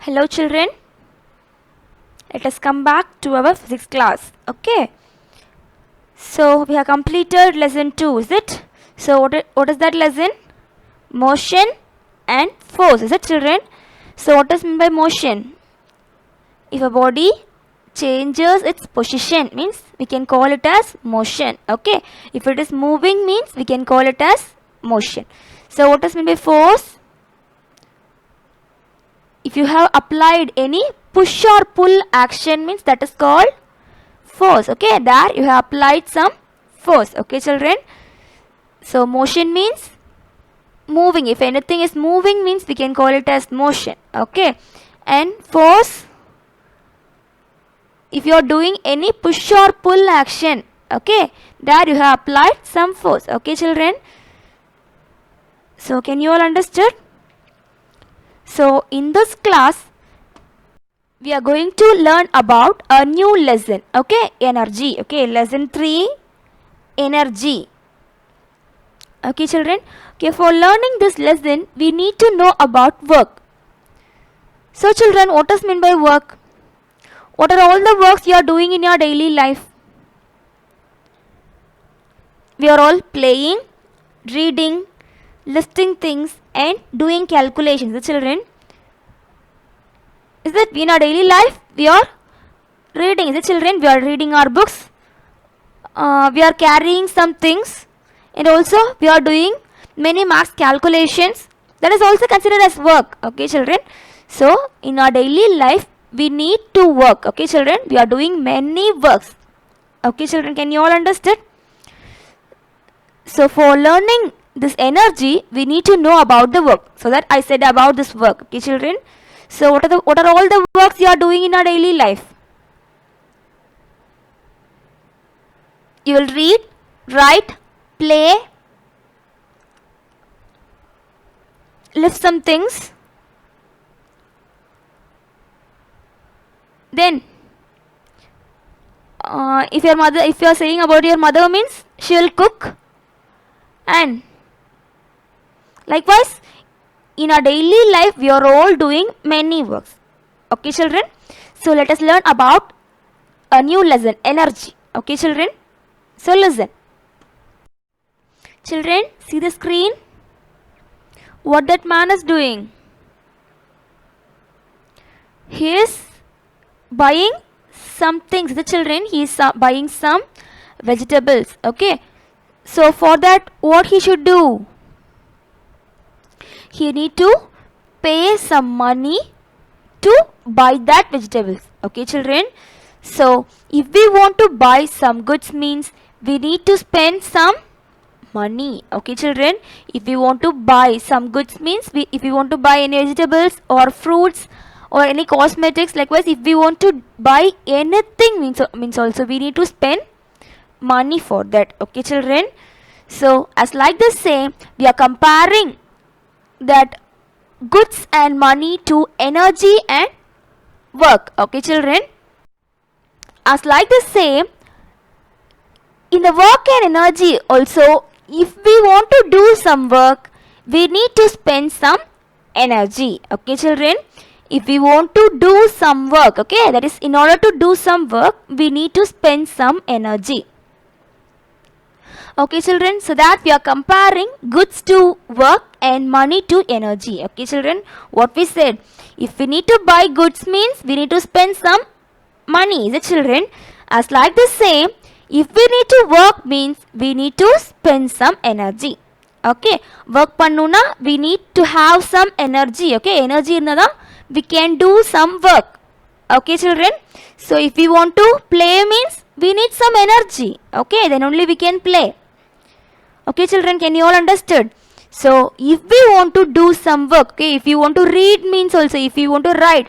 Hello children, let us come back to our physics class. Okay, so we have completed lesson 2, is it? So what is that lesson? Motion and force, is it children? So what does mean by motion? If a body changes its position means we can call it as motion. Okay, if it is moving means we can call it as motion. So what does mean by force? If you have applied any push or pull action means that is called force. Okay, there you have applied some force. Okay children, so motion means moving. If anything is moving means we can call it as motion. Okay, and force, if you are doing any push or pull action, okay, there you have applied some force. Okay children, so can you all understood? So in this class we are going to learn about a new lesson. Okay, energy. Okay, lesson 3, energy. Okay children, okay, for learning this lesson we need to know about work. So children, what does mean by work? What are all the works you are doing in your daily life? We are all playing, reading, listing things and doing calculations. The children, is that in our daily life we are reading? The children, we are reading our books, we are carrying some things, and also we are doing many marks calculations. That is also considered as work. Okay children, so in our daily life we need to work. Okay children, we are doing many works. Okay children, can you all understand? So for learning this energy we need to know about the work. So that I said about this work. Okay children, so what are all the works you are doing in our daily life? You will read, write, play, lift some things. Then if you are saying about your mother means she will cook, and likewise in our daily life we are all doing many works. Okay children, so let us learn about a new lesson, energy. Okay children, so listen. Children, see the screen. What that man is doing? He is buying some things. The children, he is buying some vegetables. Okay, so for that what he should do? He need to pay some money to buy that vegetables. Okay children, so if we want to buy some goods means we need to spend some money. Okay children, if we want to buy some goods means if we want to buy any vegetables or fruits or any cosmetics, likewise if we want to buy anything means also we need to spend money for that. Okay children, so as like the same we are comparing that goods and money to energy and work. Okay children, as like the same in the work and energy also, if we want to do some work we need to spend some energy. Okay children, if we want to do some work, okay, that is in order to do some work we need to spend some energy. Okay children, so that we are comparing goods to work and money to energy. Okay children, what we said, if we need to buy goods means we need to spend some money. The children, as like the same if we need to work means we need to spend some energy. Okay, work pannuna we need to have some energy. Okay, energy irnada we can do some work. Okay children, so if we want to play means we need some energy. Okay, then only we can play. Okay children, can you all understood? So if we want to do some work, okay, if you want to read means also, if you want to write,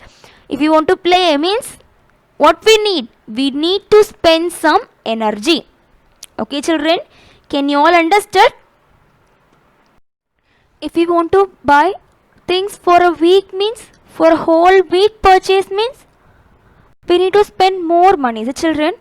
if you want to play means what we need? We need to spend some energy. Okay children, can you all understood? If we want to buy things for a week means, for a whole week purchase means we need to spend more money. The children,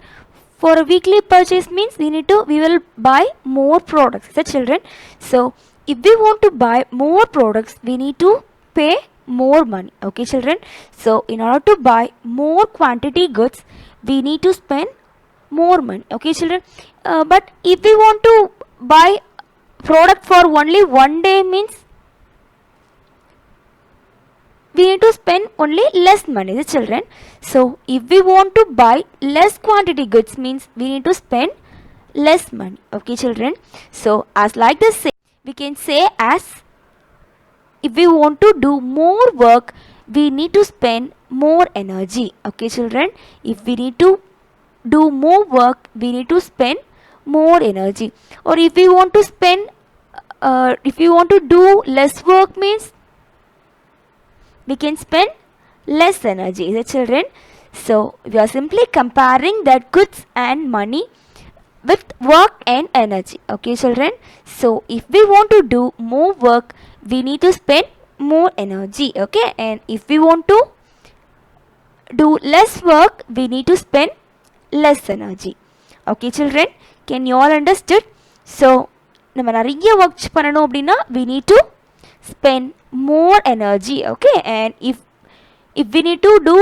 for a weekly purchase means we will buy more products. The children, so if we want to buy more products we need to pay more money. Okay children, so in order to buy more quantity goods we need to spend more money. Okay children, but if we want to buy product for only one day means we need to spend only less money, the children. So if we want to buy less quantity goods means we need to spend less money. Okay children, so as like this say, we can say as if we want to do more work we need to spend more energy. Okay children, if we need to do more work we need to spend more energy. Or if we want to spend if we want to do less work means we can spend less energy, the children. So we are simply comparing that goods and money with work and energy. Okay children, so if we want to do more work we need to spend more energy. Okay, and if we want to do less work we need to spend less energy. Okay children, can you all understood? So நம்ம நிறைய work பண்ணணும் அப்படின்னா we need to spend more energy. Okay, and if we need to do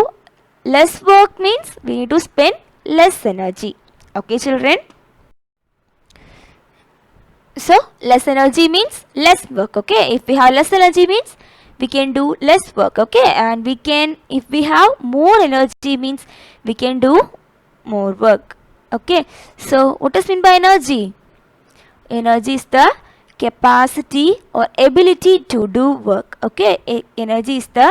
less work means we need to spend less energy. Okay children, so less energy means less work. Okay, if we have less energy means we can do less work. Okay, and we can, if we have more energy means we can do more work. Okay, so what does mean by energy? Energy is the capacity or ability to do work. Okay, energy is the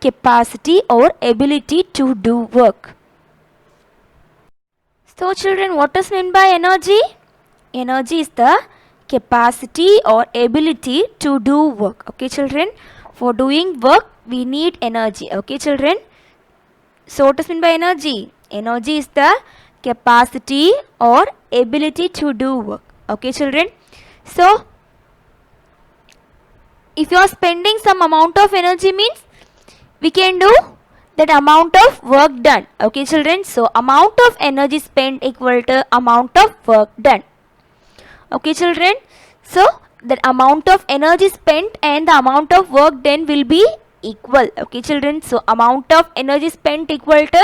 capacity or ability to do work. So children, what does mean by energy? Energy is the capacity or ability to do work. Okay children, for doing work we need energy. Okay children, so what does mean by energy? Energy is the capacity or ability to do work. Okay children, so if you are spending some amount of energy means we can do that amount of work done. Okay children, so amount of energy spent equal to amount of work done. Okay children, so that amount of energy spent and the amount of work done will be equal. Okay children, so amount of energy spent equal to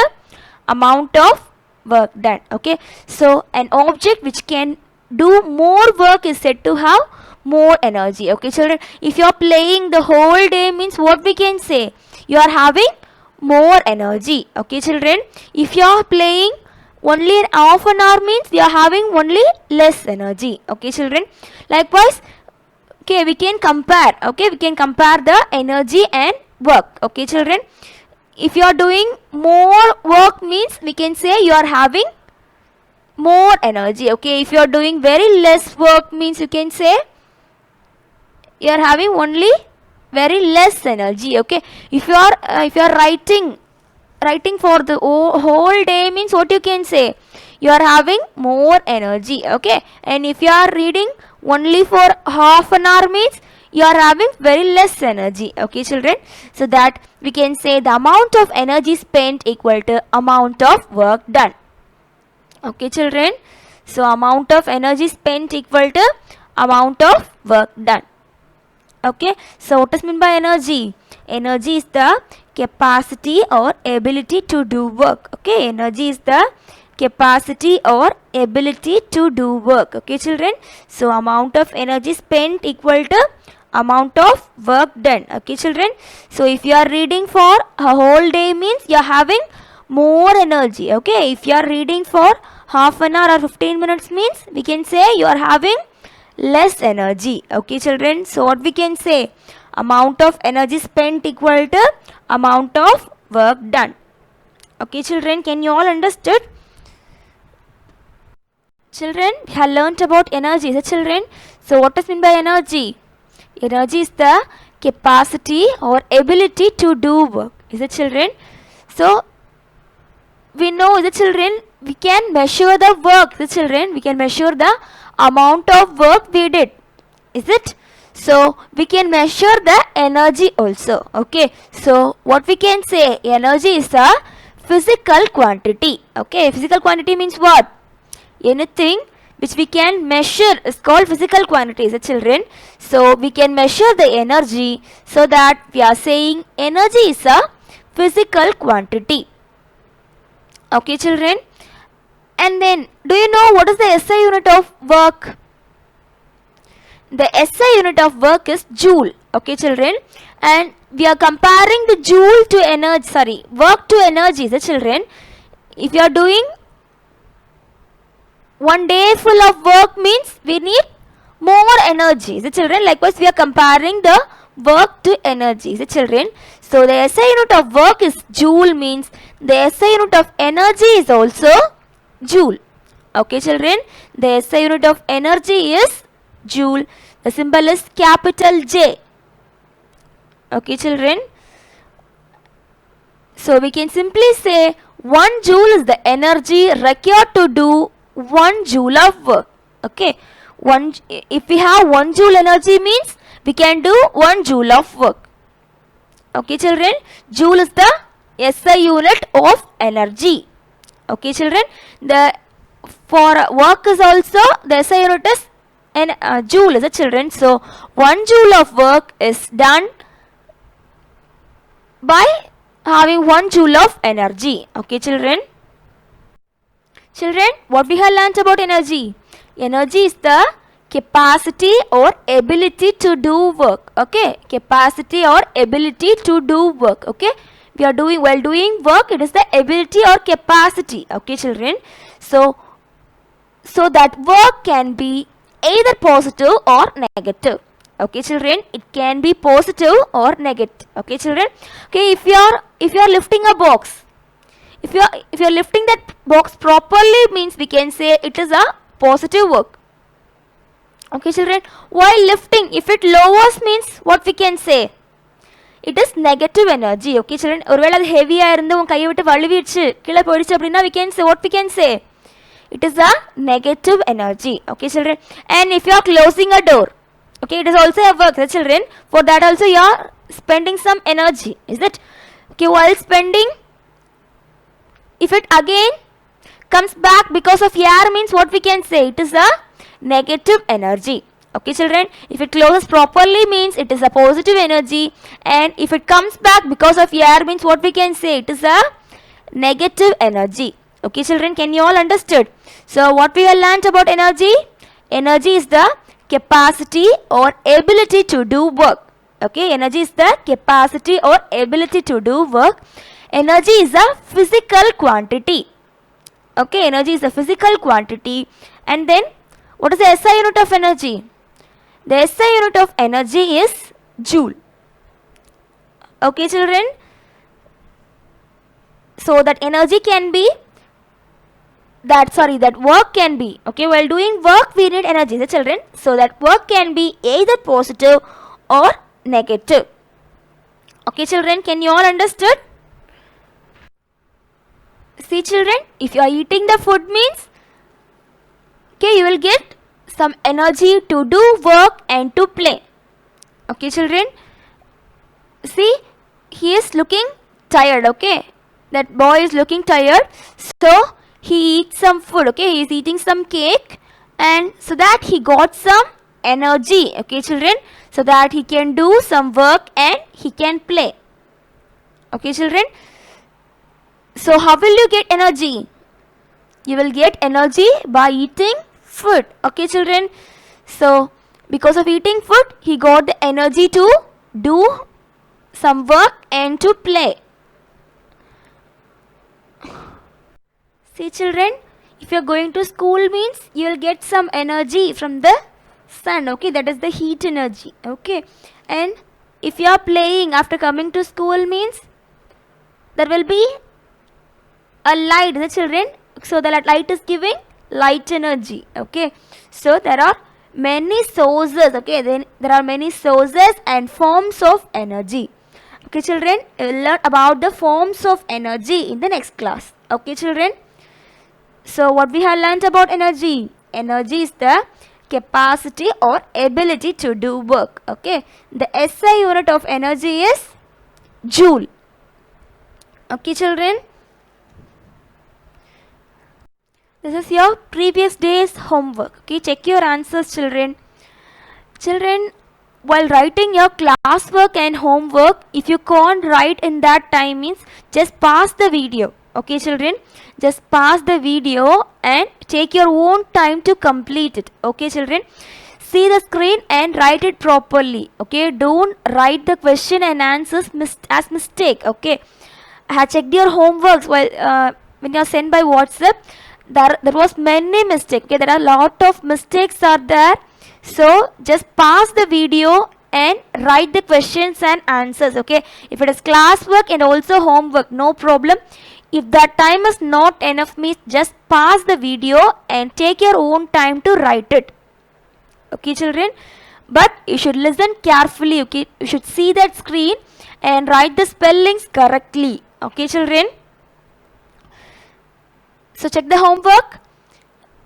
amount of work done. Okay, so an object which can do more work is said to have more energy. Okay children, if you are playing the whole day means what we can say? You are having more energy. Okay children, if you are playing only half an hour means you are having only less energy. Okay children, likewise, okay, we can compare. Okay, we can compare the energy and work. Okay children, if you are doing more work means we can say you are having more energy. Okay, if you are doing very less work means you can say you are having only very less energy. Okay, if you are writing for the whole day means what you can say? You are having more energy. Okay, and if you are reading only for half an hour means you are having very less energy. Okay children, so that we can say the amount of energy spent equal to amount of work done. Okay children, so amount of energy spent equal to amount of work done. Okay, so what does mean by energy? Energy is the capacity or ability to do work. Okay, energy is the capacity or ability to do work. Okay children, so amount of energy spent equal to amount of work done. Okay children, so if you are reading for a whole day means you are having more energy. Okay, if you are reading for half an hour or 15 minutes means we can say you are having less energy. Okay children, so what we can say? Amount of energy spent equal to amount of work done. Okay children, can you all understood? Children, we have learnt about energy. The children, so what does mean by energy? Energy is the capacity or ability to do work. Is it children? So we know, the children, we can measure the work. The children, we can measure the amount of work we did. Is it? So we can measure the energy also. Okay, so what we can say? Energy is a physical quantity. Okay, physical quantity means what? Anything which we can measure is called physical quantities, children. So we can measure the energy, so that we are saying energy is a physical quantity. Okay, children. And then, do you know what is the SI unit of work? The SI unit of work is joule. Okay, children. And we are comparing the joule to energy, work to energy, the children. If you are doing 1 day full of work means we need more energy, the children. Likewise, we are comparing the work to energy, the children. So the SI unit of work is joule, means the SI unit of energy is also joule. Okay, children. The SI unit of energy is joule. The symbol is capital J. Okay, children. So we can simply say 1 joule is the energy required to do 1 joule of work. Okay. If we have 1 joule energy means we can do 1 joule of work. Okay, children. Joule is the SI unit of energy. Okay, children. For work is also the SI unit is joule, is the children. So 1 joule of work is done by having 1 joule of energy. Okay, children. Children, what we have learnt about energy? Energy is the capacity or ability to do work. Okay, capacity or ability to do work. Okay, while doing work, it is the ability or capacity. Okay, children. So that work can be either positive or negative. Okay, children, it can be positive or negative. Okay, children. Okay, if you are lifting a box, if you are lifting that box properly means we can say it is a positive work. Okay, children. While lifting, if it lowers means what we can say? It is negative energy. Okay, children. ஒருவேளை அது ஹெவியா இருந்து உன் கையை விட்டு வழுவிடுச்சு கீழே போயிடுச்சு அப்படின்னா we can say what we can say? It is a negative energy. Okay, children. And if you are closing a door, okay, it is also a work, children. For that also you are spending some energy, is it? Okay, while spending, if it again comes back because of air means what we can say? It is a negative energy. Okay, children. If it closes properly means it is a positive energy, and if it comes back because of air means what we can say? It is a negative energy. Okay, children. Can you all understood? So what we have learnt about energy? Energy is the capacity or ability to do work. Okay, energy is the capacity or ability to do work. Energy is a physical quantity. Okay, energy is a physical quantity. And then what is the SI unit of energy? The SI unit of energy is joule. Okay, children. So that energy can be that work can be, okay, while doing work we need energy, the children. So that work can be either positive or negative. Okay, children, can you all understood? See, children, if you are eating the food means, okay, you will get some energy to do work and to play. Okay, children. See, he is looking tired. Okay, that boy is looking tired, so he eats some food. Okay, he is eating some cake, and so that he got some energy. Okay, children, so that he can do some work and he can play. Okay, children. So how will you get energy? You will get energy by eating food. Okay, children. So because of eating food, he got the energy to do some work and to play. See, children, if you are going to school means you will get some energy from the sun. Okay, that is the heat energy. Okay, and if you are playing after coming to school means there will be a light, the children. So the light is giving light energy. Okay, so there are many sources. Okay, then there are many sources and forms of energy. Okay, children, we will learn about the forms of energy in the next class. Okay, children. So what we have learnt about energy? Energy is the capacity or ability to do work. Okay, the SI unit of energy is joule. Okay, children. This is your previous day's homework. Okay, check your answers, children. Children, while writing your classwork and homework, if you can't write in that time means just pause the video. Okay, children, just pause the video and take your own time to complete it. Okay, children, see the screen and write it properly. Okay, don't write the question and answers as mistake. Okay, I have checked your homeworks while when you are sent by WhatsApp. There was many mistakes. Okay, there are a lot of mistakes are there. So just pause the video and write the questions and answers. Okay, if it is classwork and also homework, no problem. If that time is not enough means just pause the video and take your own time to write it. Okay, children, but you should listen carefully. Okay, you should see that screen and write the spellings correctly. Okay, children. So check the homework.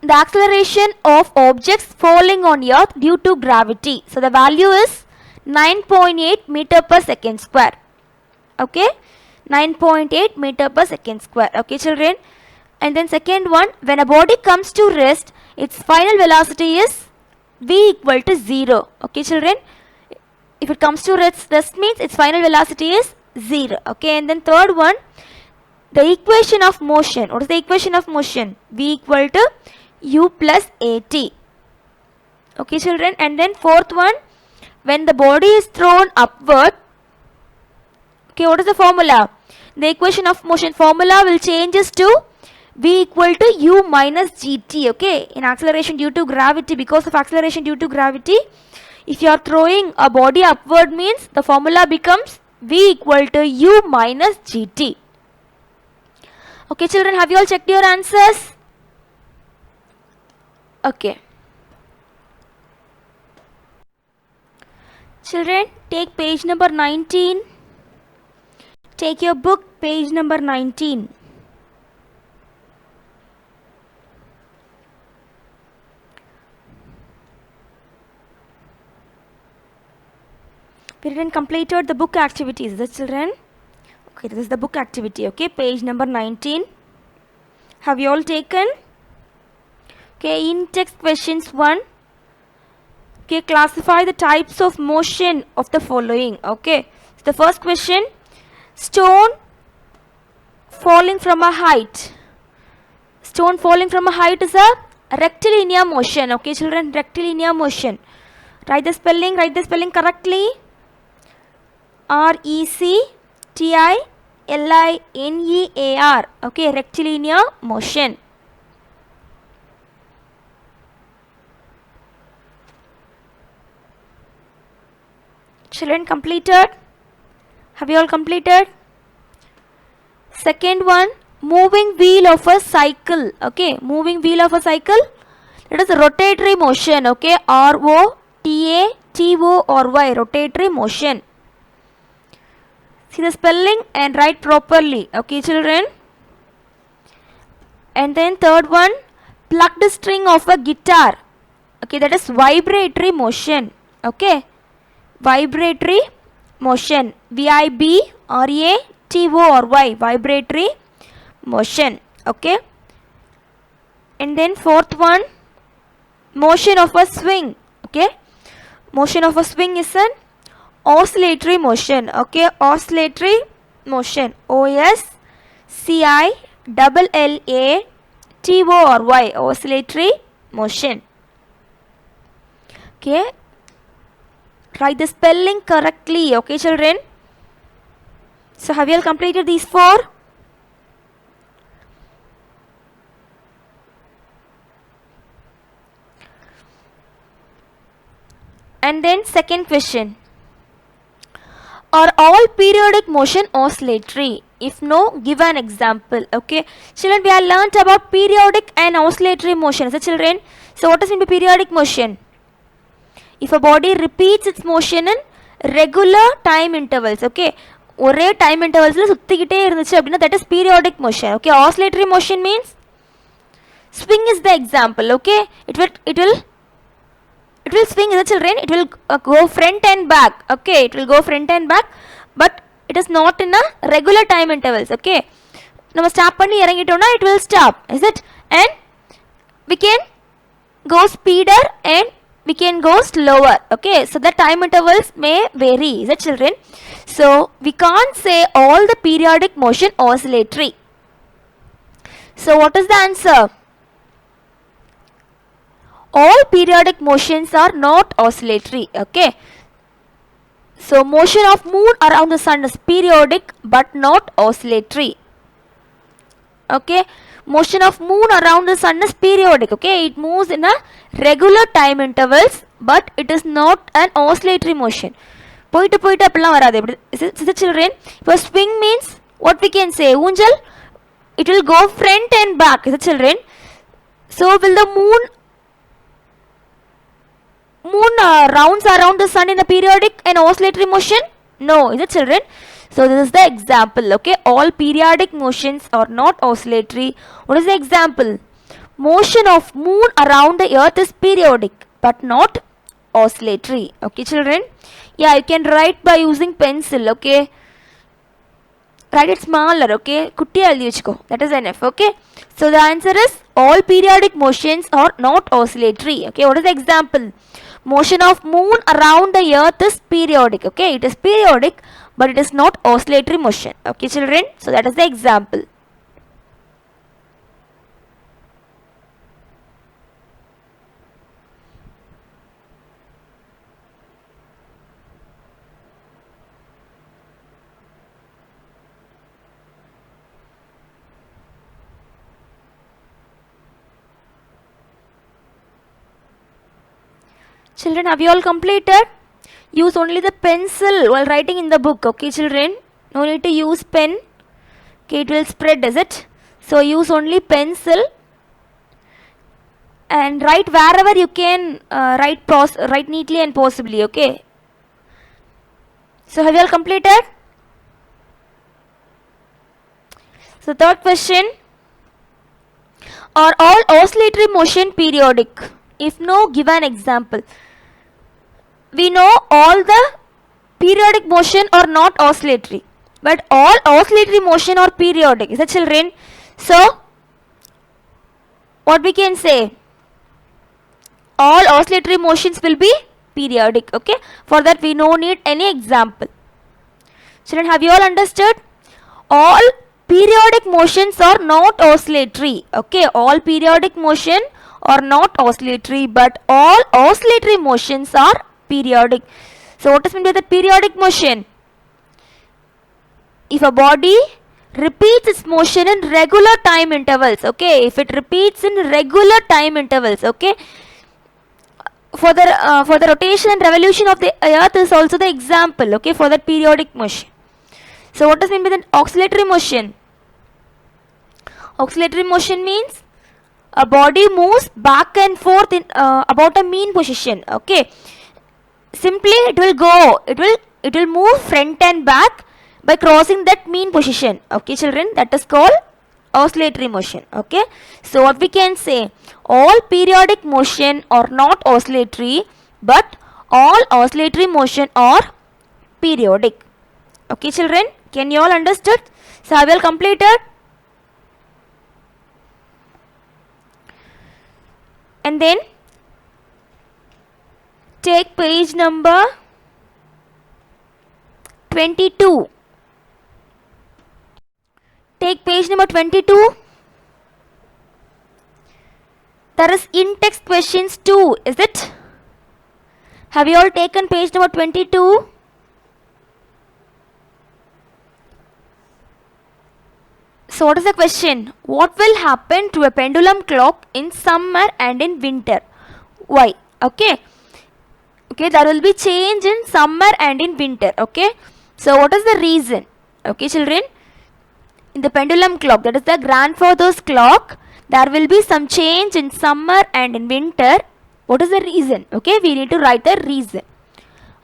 The acceleration of objects falling on earth due to gravity. So the value is 9.8 meter per second square. Okay, 9.8 meter per second square. Okay, children. And then second one, when a body comes to rest, its final velocity is v equal to 0. Okay, children. If it comes to rest means its final velocity is 0. Okay, and then third one, the equation of motion. What is the equation of motion? V equal to u plus at. Okay, children. And then fourth one, when the body is thrown upward. Okay, what is the formula? The equation of motion formula will changes to v equal to u minus gt. Okay, in acceleration due to gravity, because of acceleration due to gravity, if you are throwing a body upward means the formula becomes v equal to u minus gt. Okay, children, have you all checked your answers? Okay. Children, take page number 19. Take your book, page number 19. We didn't completed the book activities, the children. Okay, this is the book activity. Okay, page number 19. Have you all taken? Okay, in text questions 1. Okay, classify the types of motion of the following. Okay, so the first question, stone falling from a height. Stone falling from a height is a rectilinear motion. Okay, children, rectilinear motion. Write the spelling correctly. R-E-C-T-I-L-I-N-E-A-R. Okay, rectilinear motion. Children, completed? Have you all completed? Second one, moving wheel of a cycle. Okay, moving wheel of a cycle. It is a rotatory motion. Okay, R-O-T-A-T-O-R-Y, rotatory motion. See the spelling and write properly. Okay, children. And then third one, plucked string of a guitar. Okay, that is vibratory motion. Okay, vibratory motion. V-I-B-R-A-T-O-R-Y, vibratory motion. Okay. And then fourth one, motion of a swing. Okay, motion of a swing is an oscillatory motion. Okay, oscillatory motion. O-S-C-I-L-L-A-T-O-R-Y, oscillatory motion. Okay, write the spelling correctly. Okay, children. So have you all completed these 4? And then second question, are all periodic motion oscillatory? If no, give an example. Okay, children, we have learnt about periodic and oscillatory motion. So children, so what does mean by periodic motion? If a body repeats its motion in regular time intervals. Okay, ஒரே time intervals சுத்திக்கிட்டே இருந்துச்சு அப்படினா that is periodic motion. Okay, oscillatory motion means swing is the example. Okay, it will swing, the children. It will go front and back. Okay, it will go front and back, but it is not in a regular time intervals. Okay, நம்ம stop பண்ணி இறங்கிட்டோம்னா it will stop. Is it? And we can go speeder and we can go slower. Okay, so the time intervals may vary, is it children? So we can't say all the periodic motion oscillatory. So what is the answer? All periodic motions are not oscillatory. Okay, so motion of moon around the sun is periodic but not oscillatory. Okay, motion of moon around the sun is periodic. Okay, it moves in a regular time intervals but it is not an oscillatory motion. Poita appalam varadu. Is it children? For swing means what we can say? Unjal, it will go front and back. Is it children? So will the moon rounds around the sun in a periodic and oscillatory motion? No. Is it children? So this is the example. Okay, all periodic motions are not oscillatory. What is the example? Motion of moon around the earth is periodic but not oscillatory. Okay children, yeah, you can write by using pencil. Okay, write it smaller. Okay, kutti eldi vechiko, that is enough. Okay, so the answer is all periodic motions are not oscillatory. Okay, what is the example? Motion of moon around the earth is periodic. Okay, it is periodic but it is not oscillatory motion. Okay children, so that is the example. Children, have you all completed? Use only the pencil while writing in the book. Okay children, no need to use pen. Okay, it will spread, is it? So use only pencil and write wherever you can. Write neatly and possibly. Okay, so have you all completed? So third question, are all oscillatory motion periodic? If no, give an example. We know all the periodic motion are not oscillatory, but all oscillatory motion are periodic. Is that children? So what we can say? All oscillatory motions will be periodic. Okay, for that we no need any example. Children, have you all understood? All periodic motions are not oscillatory. Okay, all periodic motion are not oscillatory but all oscillatory motions are periodic. So what is meant by the periodic motion? If a body repeats its motion in regular time intervals. Okay, if it repeats in regular time intervals. Okay, for the rotation and revolution of the earth is also the example. Okay, for that periodic motion. So what does mean by the oscillatory motion? Oscillatory motion means a body moves back and forth in about a mean position. Okay, simply it will move front and back by crossing that mean position. Okay children, that is called oscillatory motion. Okay, so what we can say, all periodic motion are not oscillatory but all oscillatory motion are periodic. Okay children, can you all understood? So I will complete it. And then take page number 22. Take page number 22. There is in-text questions too, is it? Have you all taken page number 22? So what is the question? What will happen to a pendulum clock in summer and in winter? Why? Okay. Okay, there will be change in summer and in winter. Okay. So what is the reason? Okay children, in the pendulum clock, that is the grandfather's clock, there will be some change in summer and in winter. What is the reason? Okay, we need to write the reason.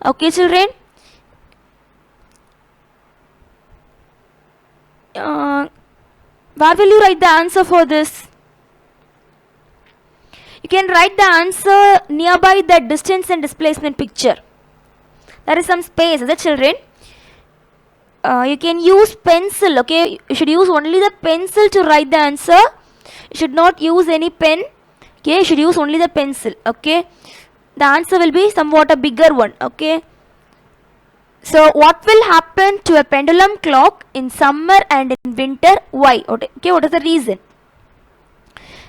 Okay children. Where will you write the answer for this? You can write the answer nearby the distance and displacement picture. There is some space, is it children? You can use pencil. Okay, you should use only the pencil to write the answer. You should not use any pen. Okay, you should use only the pencil. Okay, the answer will be somewhat a bigger one. Okay, so what will happen to a pendulum clock in summer and in winter? Why? Okay, what is the reason?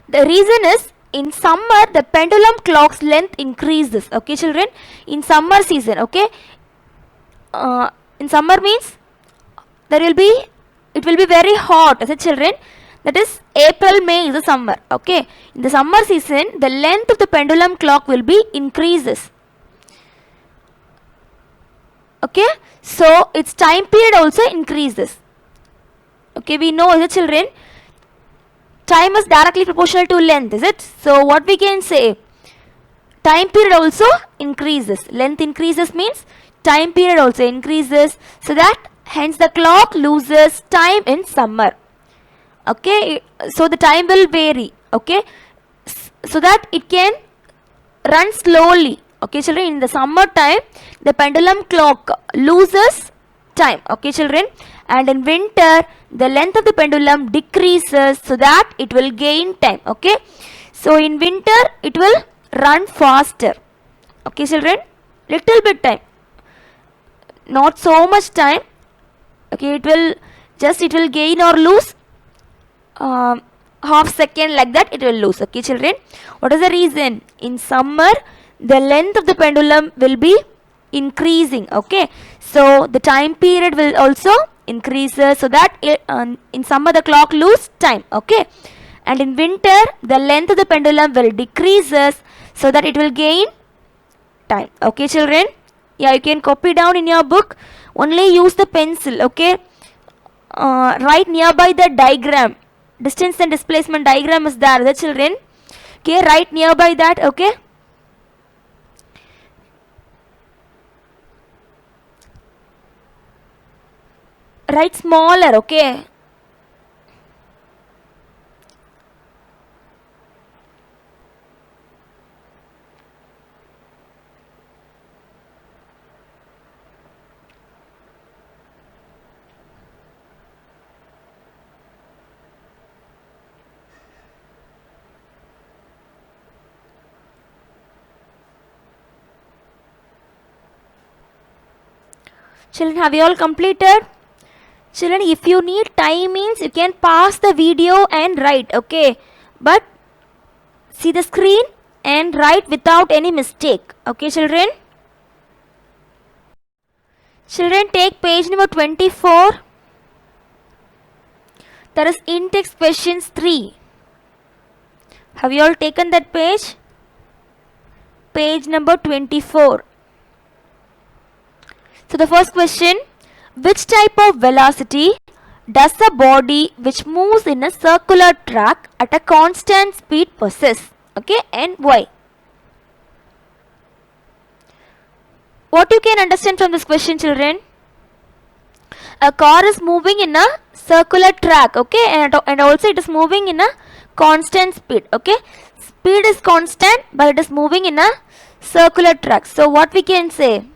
The reason is, in summer the pendulum clock's length increases. Okay, children, in summer season. Okay, in summer means it will be very hot. As a children, that is April, May is the summer. Okay, in the summer season the length of the pendulum clock will be increases. Okay, so its time period also increases. Okay, we know, as a children, time is directly proportional to length, is it? So what we can say, time period also increases. Length increases means time period also increases, so that hence the clock loses time in summer. Okay, so the time will vary. Okay, so that it can run slowly. Okay, children, in the summer time the pendulum clock loses time. Okay, children, and in winter the length of the pendulum decreases, so that it will gain time. Okay, so in winter it will run faster. Okay, children, little bit time, not so much time. Okay, it will gain or lose half second, like that it will lose. Okay, children, what is the reason? In summer the length of the pendulum will be increasing. Okay, so the time period will also increases, so that in summer the clock lose time. Okay, and in winter the length of the pendulum will decreases, so that it will gain time. Okay, children, yeah, you can copy down in your book. Only use the pencil. Okay, write nearby the diagram. Distance and displacement diagram is there, the children. Okay, write nearby that. Okay, write smaller. Okay, children, have you all completed? Children, if you need time means you can pause the video and write. Okay, but see the screen and write without any mistake. Okay, children. Children, take page number 24. There is in-text questions 3. Have you all taken that page? Page number 24. So the first question, which type of velocity does a body which moves in a circular track at a constant speed possess? Okay, and why? What you can understand from this question, children? A car is moving in a circular track. Okay, and also it is moving in a constant speed. Okay, speed is constant, but it is moving in a circular track. So what we can say?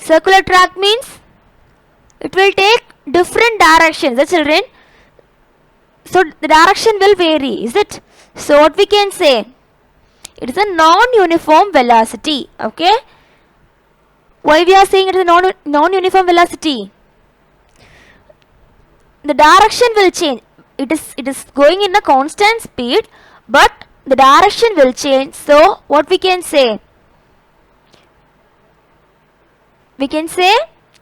Circular track means it will take different directions, the children. So the direction will vary, is it? So what we can say? It is a non-uniform velocity. Okay, why we are saying it is a non-uniform velocity? The direction will change. It is going in a constant speed, but the direction will change. So what we can say? We can say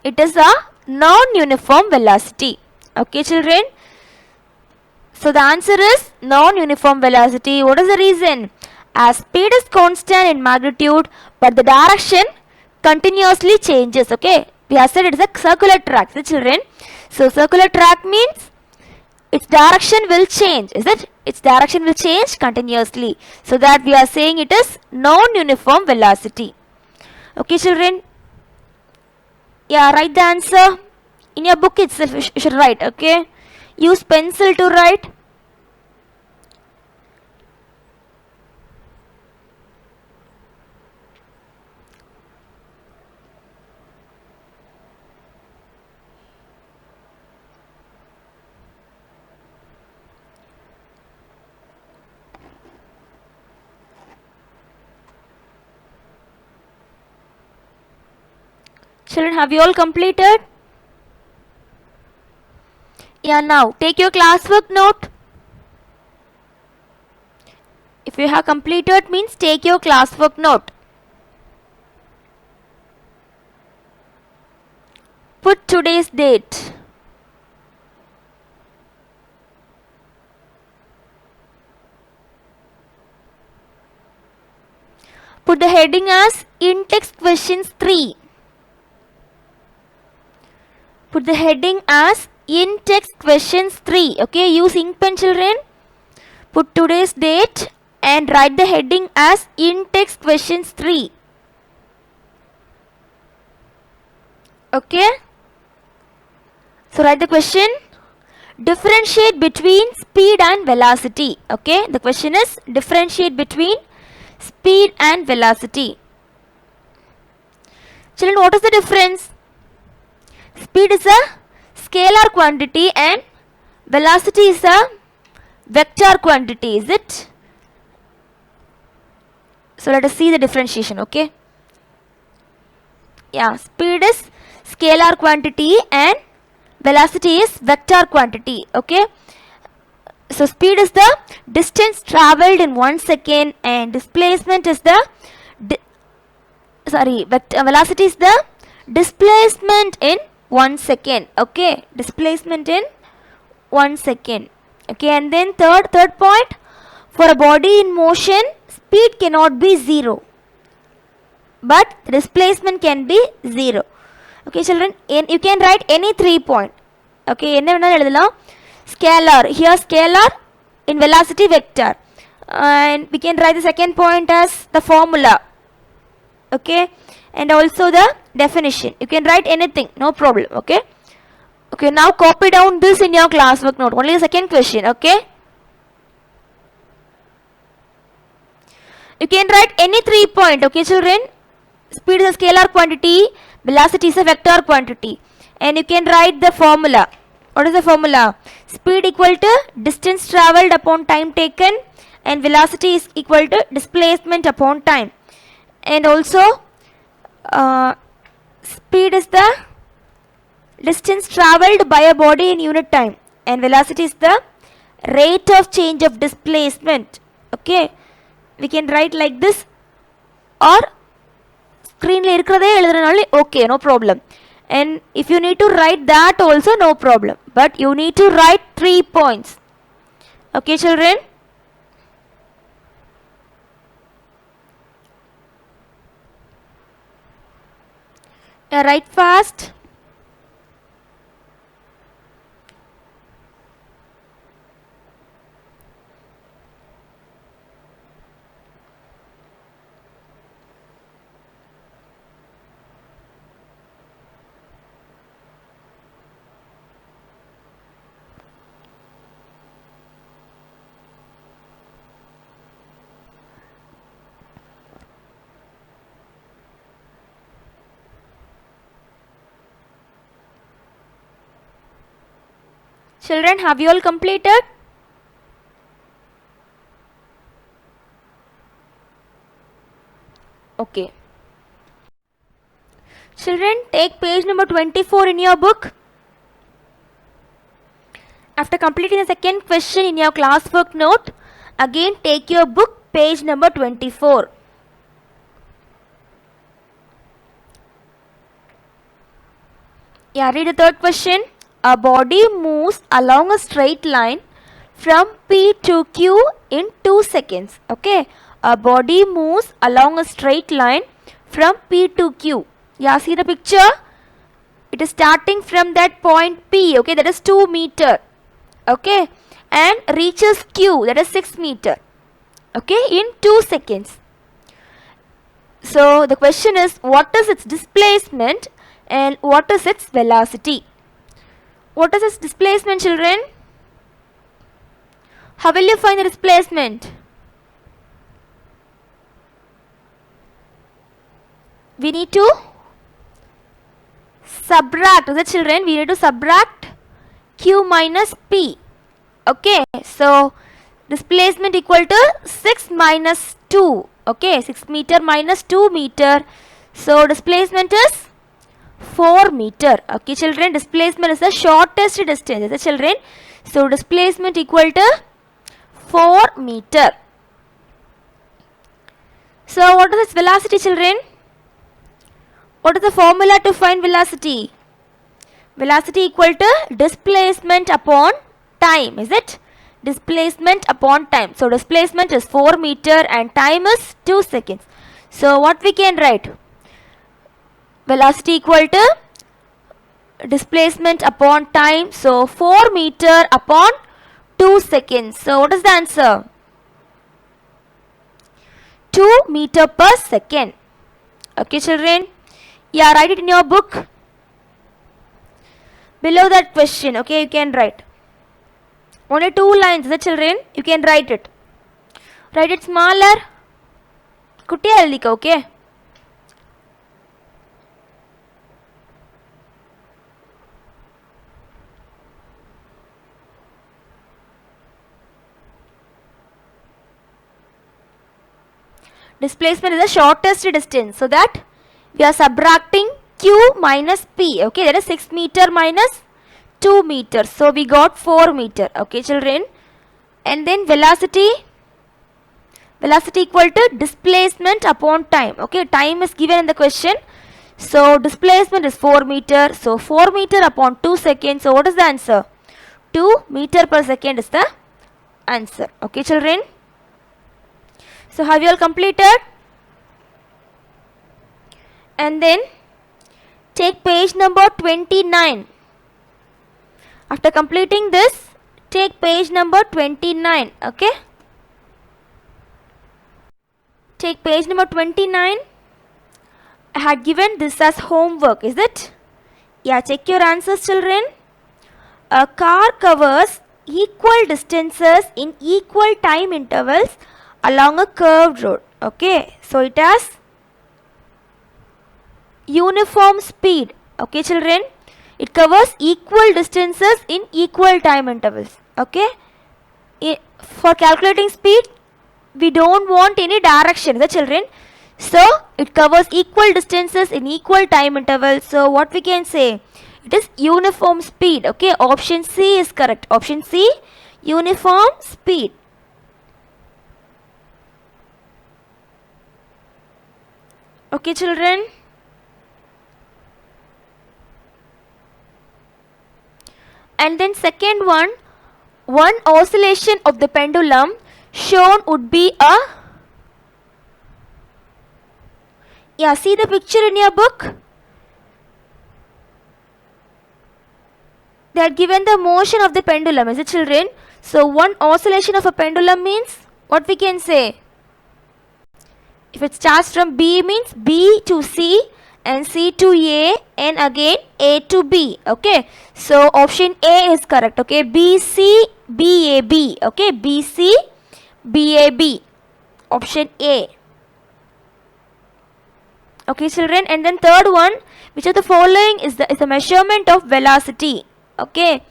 it is a non-uniform velocity. Okay, children. So the answer is non-uniform velocity. What is the reason? As speed is constant in magnitude, but the direction continuously changes. Okay, we have said it is a circular track, the children. So circular track means its direction will change, is it? Its direction will change continuously. So that we are saying it is non-uniform velocity. Okay, children. Yeah, write the answer in your book itself. You should write. Okay, use pencil to write. Children, have you all completed? Yeah, now take your classwork note. If you have completed means take your classwork note. Put today's date. Put the heading as in-text questions 3. Put the heading as in-text questions 3. Okay, use ink pen, children. Put today's date and write the heading as in-text questions 3. Okay. So write the question. Differentiate between speed and velocity. Okay, the question is differentiate between speed and velocity. Children, what is the difference? Speed is a scalar quantity and velocity is a vector quantity, is it? So let us see the differentiation, okay? Yeah, speed is scalar quantity and velocity is vector quantity, okay? So speed is the distance traveled in 1 second and displacement is the velocity is the displacement in 1 second, okay? Displacement in 1 second, okay? And then third point, for a body in motion, speed cannot be 0, but displacement can be 0. Okay, children, you can write any 3 point. Okay, scalar, here scalar, in velocity vector, and we can write the second point as the formula. Okay, and also the definition. You can write anything, no problem. Okay. Okay, now copy down this in your classwork note. Only the second question. Okay. You can write any 3 point. Okay, children. Speed is a scalar quantity, velocity is a vector quantity, and you can write the formula. What is the formula? Speed equal to distance traveled upon time taken, and velocity is equal to displacement upon time. And also speed is the distance traveled by a body in unit time, and velocity is the rate of change of displacement. Okay, we can write like this, or screen la irukradhe eludranale okay, no problem. And if you need to write that also, no problem, but you need to write 3 points. Okay, children. Yeah, write fast. Children, have you all completed? Okay. Children, take page number 24 in your book. After completing the second question in your classwork note, again take your book, page number 24. Yeah, read the third question. A body moves along a straight line from P to Q in 2 seconds. Okay, a body moves along a straight line from P to Q. Yeah, see the picture? It is starting from that point P, okay, that is 2 meter. Okay, and reaches Q, that is 6 meter. Okay, in 2 seconds. So the question is, what is its displacement and what is its velocity? What is its displacement, children? How will you find the displacement? We need to subtract, is it, children? We need to subtract Q minus P. Okay, so displacement equal to 6 minus 2. Okay, 6 meter minus 2 meter. So displacement is 4 meter. Okay, children, displacement is the shortest distance. Is it, children? So displacement equal to 4 meter. So what is its velocity, children? What is the formula to find velocity? Velocity equal to displacement upon time. Is it? Displacement upon time. So displacement is 4 meter and time is 2 seconds. So what we can write? Velocity equal to displacement upon time. So 4 meter upon 2 seconds. So what is the answer? 2 meter per second. Okay, children. Yeah, write it in your book. Below that question, okay, you can write. Only 2 lines, the children. You can write it. Write it smaller. Kuttiya eldika, okay. Displacement is the shortest distance, so that we are subtracting q minus p. Okay, that is 6 meter minus 2 meters. So we got 4 meter. Okay, children. And then velocity equal to displacement upon time. Okay, time is given in the question. So displacement is 4 meter. So 4 meter upon 2 seconds. So what is the answer? 2 meter per second is the answer. Okay, children. So have you all completed? And then take page number 29. After completing this, take page number 29. Okay? Take page number 29. I had given this as homework, is it? Yeah, check your answers, children. A car covers equal distances in equal time intervals along a curved road. Okay, so it has uniform speed. Okay, children, it covers equal distances in equal time intervals. Okay, for calculating speed, we don't want any direction, the children. So it covers equal distances in equal time intervals. So what we can say? It is uniform speed. Okay, option C is correct. Option C, uniform speed. Okay, children. And then second one oscillation of the pendulum shown would be a, yeah, see the picture in your book. They are given the motion of the pendulum, is it, children? So one oscillation of a pendulum means what we can say? If it starts from B means B to C and C to A and again A to B. Okay, so option A is correct. Okay, BC BAB. Okay, BC BAB. Option A. Okay, children. And then third one, which of the following is the measurement of velocity? Okay,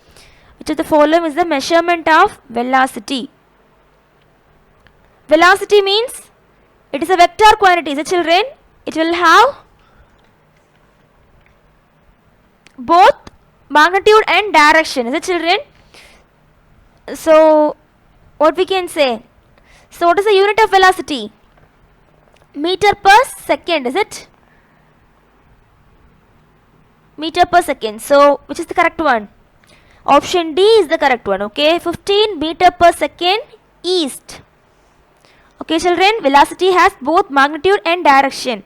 which of the following is the measurement of velocity? Velocity means it is a vector quantity, is it, children? It will have both magnitude and direction, is it, children? So what we can say? So what is the unit of velocity? Meter per second, is it? Meter per second. So which is the correct one? Option D is the correct one. Okay, 15 meter per second east. Okay, children, velocity has both magnitude and direction.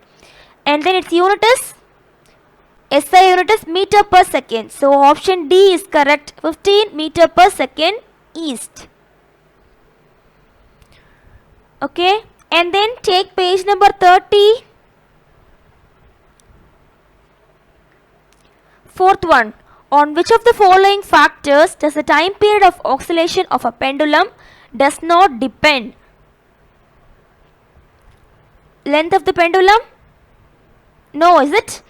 And then its unit is, SI unit is meter per second. So option D is correct, 15 meter per second east. Okay, and then take page number 30. Fourth one, on which of the following factors does the time period of oscillation of a pendulum does not depend? Length of the pendulum? No, is it?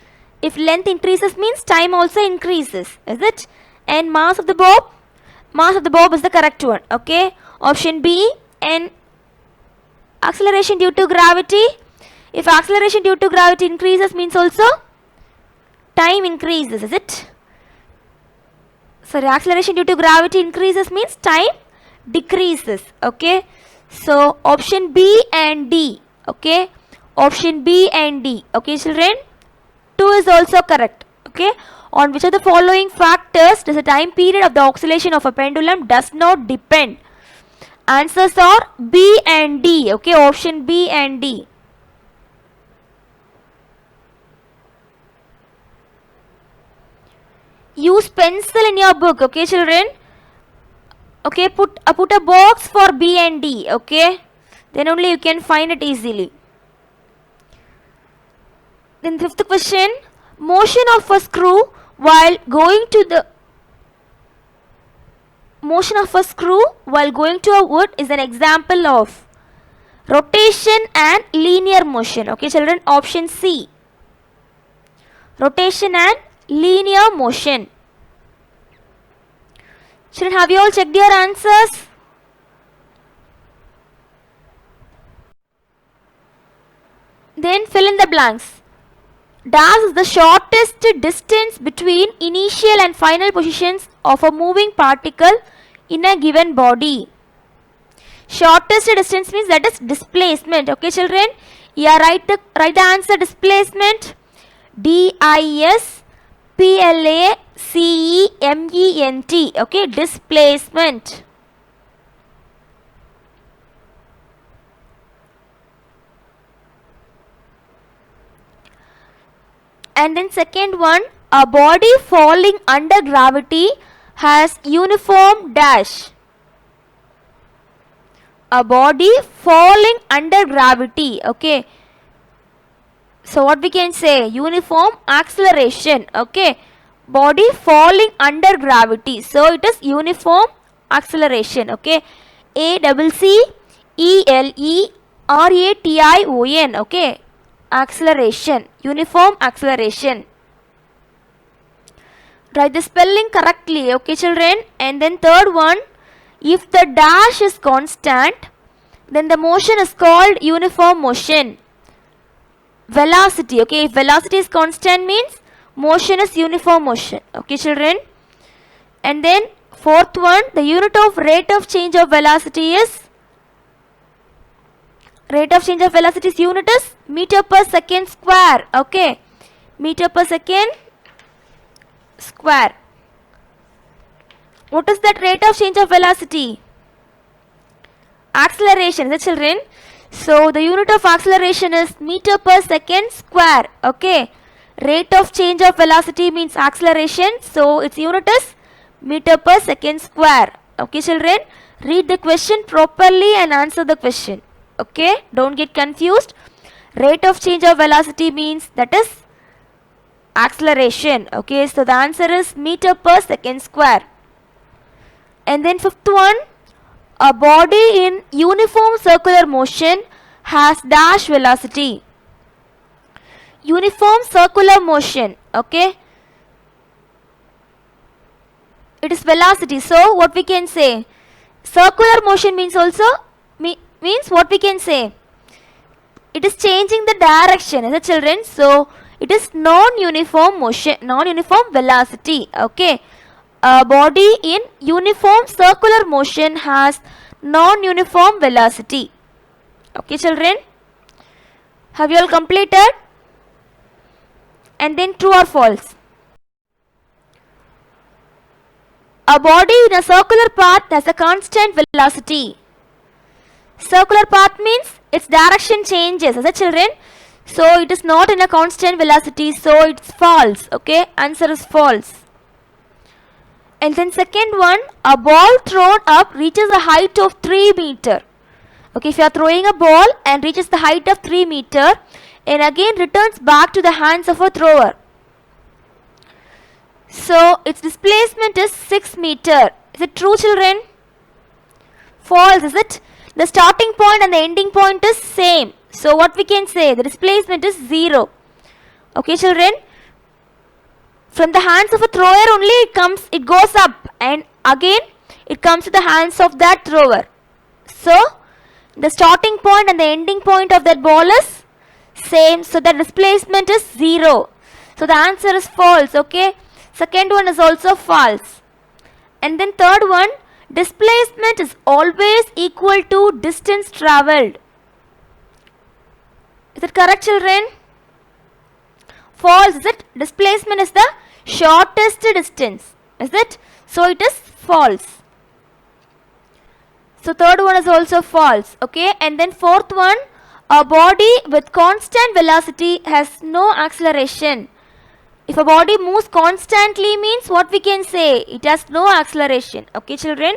If length increases means time also increases, is it? And mass of the bob? Mass of the bob is the correct one. Okay, option B. And acceleration due to gravity? If acceleration due to gravity increases means also time increases, is it? Sorry, acceleration due to gravity increases means time decreases. Okay, so option B and D. Okay, option B and D. Okay, children, 2 is also correct. Okay, on which of the following factors does the time period of the oscillation of a pendulum does not depend? Answers are B and D. Okay, option B and D. Use pencil in your book. Okay, children. Okay, put a box for B and D. Okay, then only you can find it easily. Then fifth question, motion of a screw while going to a wood is an example of rotation and linear motion. Okay, children, option C. Rotation and linear motion. Children, have you all checked your answers? Then fill in the blanks. Dash is the shortest distance between initial and final positions of a moving particle in a given body. Shortest distance means that is displacement. Okay, children? Yeah, write the answer, displacement. D-I-S-P-L-A-C-E-M-E-N-T. Okay, displacement. And then second one, a body falling under gravity has uniform dash. A body falling under gravity. Okay. So what we can say? Uniform acceleration. Okay. Body falling under gravity. So it is uniform acceleration. Okay. A-C-C-E-L-E-R-A-T-I-O-N. Okay. Acceleration. Uniform acceleration. Write the spelling correctly. Okay, children. And then third one, if the dash is constant, then the motion is called uniform motion. Velocity. Okay, if velocity is constant means motion is uniform motion. Okay, children. And then fourth one, the unit of rate of change of velocity is unit is meter per second square. Okay, meter per second square. What is that rate of change of velocity? Acceleration, the children. So the unit of acceleration is meter per second square. Okay, rate of change of velocity means acceleration, so its unit is meter per second square. Okay, children, read the question properly and answer the question. Okay, don't get confused. Rate of change of velocity means that is acceleration. Okay, so the answer is meter per second square. And then fifth one, a body in uniform circular motion has dash velocity. Uniform circular motion. Okay, it is velocity. So what we can say? Circular motion means also means what we can say? It is changing the direction, as a children. So it is non-uniform motion, non-uniform velocity. Okay, a body in uniform circular motion has non-uniform velocity. Okay, children, have you all completed? And then true or false? A body in a circular path has a constant velocity. Circular path means its direction changes, as a children. So it is not in a constant velocity, so it's false. Okay, answer is false. And then second one, a ball thrown up reaches a height of 3 meter. Okay, if you are throwing a ball and reaches the height of 3 meter and again returns back to the hands of a thrower, so its displacement is 6 meter. Is it true, children? False, is it? The starting point and the ending point is same. So what we can say? The displacement is 0. Okay, children? From the hands of a thrower only it goes up and again it comes to the hands of that thrower. So the starting point and the ending point of that ball is same. So the displacement is 0. So the answer is false. Okay. Second one is also false. And then third one, displacement is always equal to distance traveled. Is it correct, children? False. Is it? Displacement is the shortest distance. Is it? So it is false. So third one is also false. Okay. And then fourth one, a body with constant velocity has no acceleration. If a body moves constantly means what we can say? It has no acceleration. Okay, children.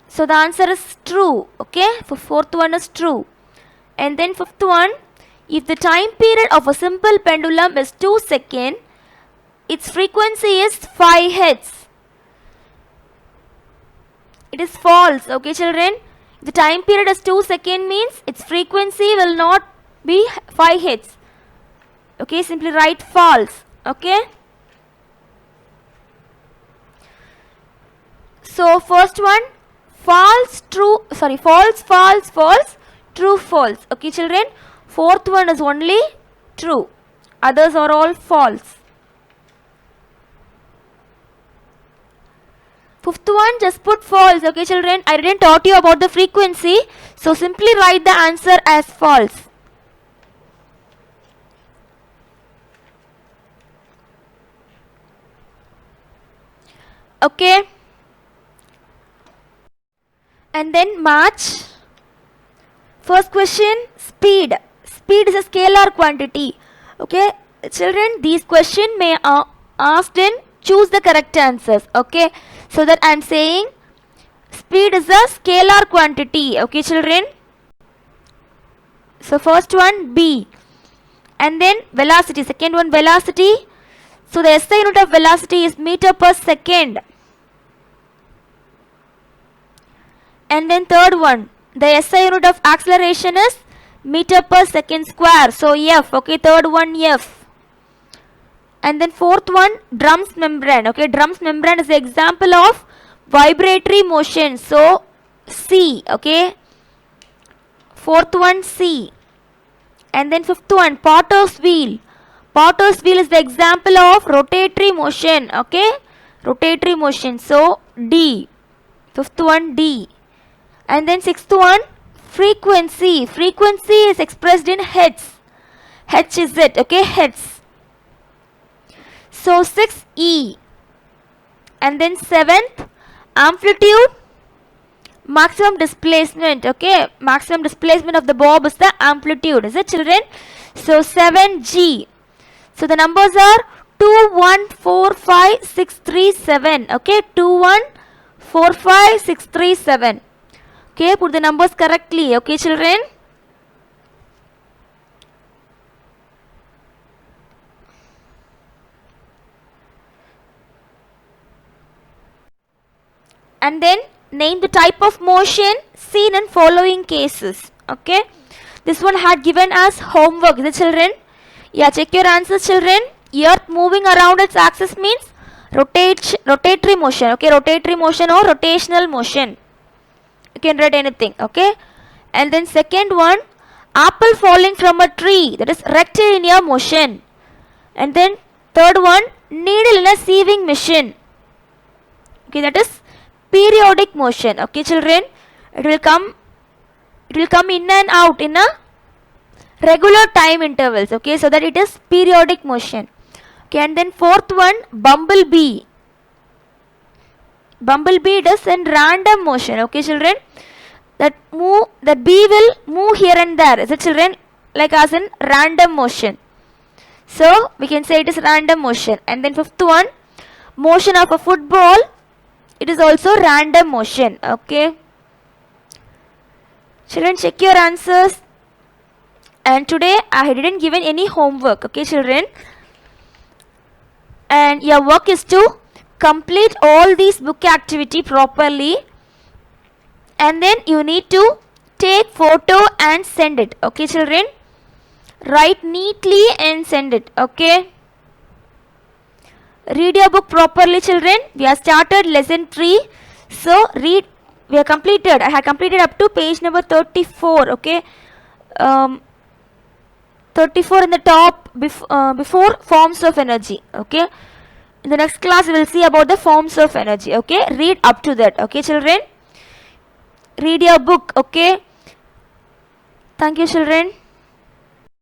So the answer is true. Okay. For fourth one is true. And then fifth one, if the time period of a simple pendulum is 2 seconds, its frequency is 5 Hz. It is false. Okay, children. If the time period is 2 seconds means its frequency will not be 5 Hz. Okay, simply write false. Okay. So first one, false, true, sorry, false, false, false, true, false. Okay, children. Fourth one is only true. Others are all false. Fifth one, just put false. Okay, children. I didn't taught you about the frequency. So simply write the answer as false. Okay. And then match. First question, speed. Speed is a scalar quantity. Okay. Children, these questions may asked in choose the correct answers. Okay. So that I am saying speed is a scalar quantity. Okay, children. So first one B. And then velocity. Second one velocity. So the SI unit of velocity is meter per second. And then third one, the SI unit of acceleration is meter per second square. So F. Okay, third one F. And then fourth one, drum's membrane. Okay, drum's membrane is the example of vibratory motion. So C. Okay, fourth one C. And then fifth one, potter's wheel. Potter's wheel is the example of rotatory motion. Okay, rotatory motion. So D. Fifth one D. And then sixth one, frequency. Frequency is expressed in hertz. H is it. Okay, hertz. So 6E. And then 7th, amplitude, maximum displacement. Okay, maximum displacement of the bob is the amplitude. Is it, children? So 7G. So the numbers are 2, 1, 4, 5, 6, 3, 7. Okay, 2, 1, 4, 5, 6, 3, 7. Okay, put the numbers correctly. Okay, children. And then name the type of motion seen in following cases. Okay, this one had given us homework. The children, yeah, check your answers, children. Earth moving around its axis means rotatory motion. Okay, rotatory motion or rotational motion. You can write anything. Okay, and then second one, apple falling from a tree, that is rectilinear motion. And then third one, needle in a sieving machine. Okay, that is periodic motion. Okay, children, it will come in and out in a regular time intervals. Okay, so that it is periodic motion. Okay, and then fourth one, bumblebee. Bumblebee does in random motion. Okay, children, that bee will move here and there. Is it, children? Like as in random motion. So we can say it is random motion. And then fifth one, motion of a football. It is also random motion. Okay, children, check your answers. And today I didn't given any homework. Okay, children, and your work is to complete all these book activity properly, and then you need to take photo and send it. Okay, children, write neatly and send it. Okay, read your book properly, children. We have started lesson 3. So read. We have completed. I have completed up to page number 34. Okay. 34 in the top before forms of energy. Okay, in the next class we will see about the forms of energy. Okay, read up to that. Okay, children, read your book. Okay, thank you, children.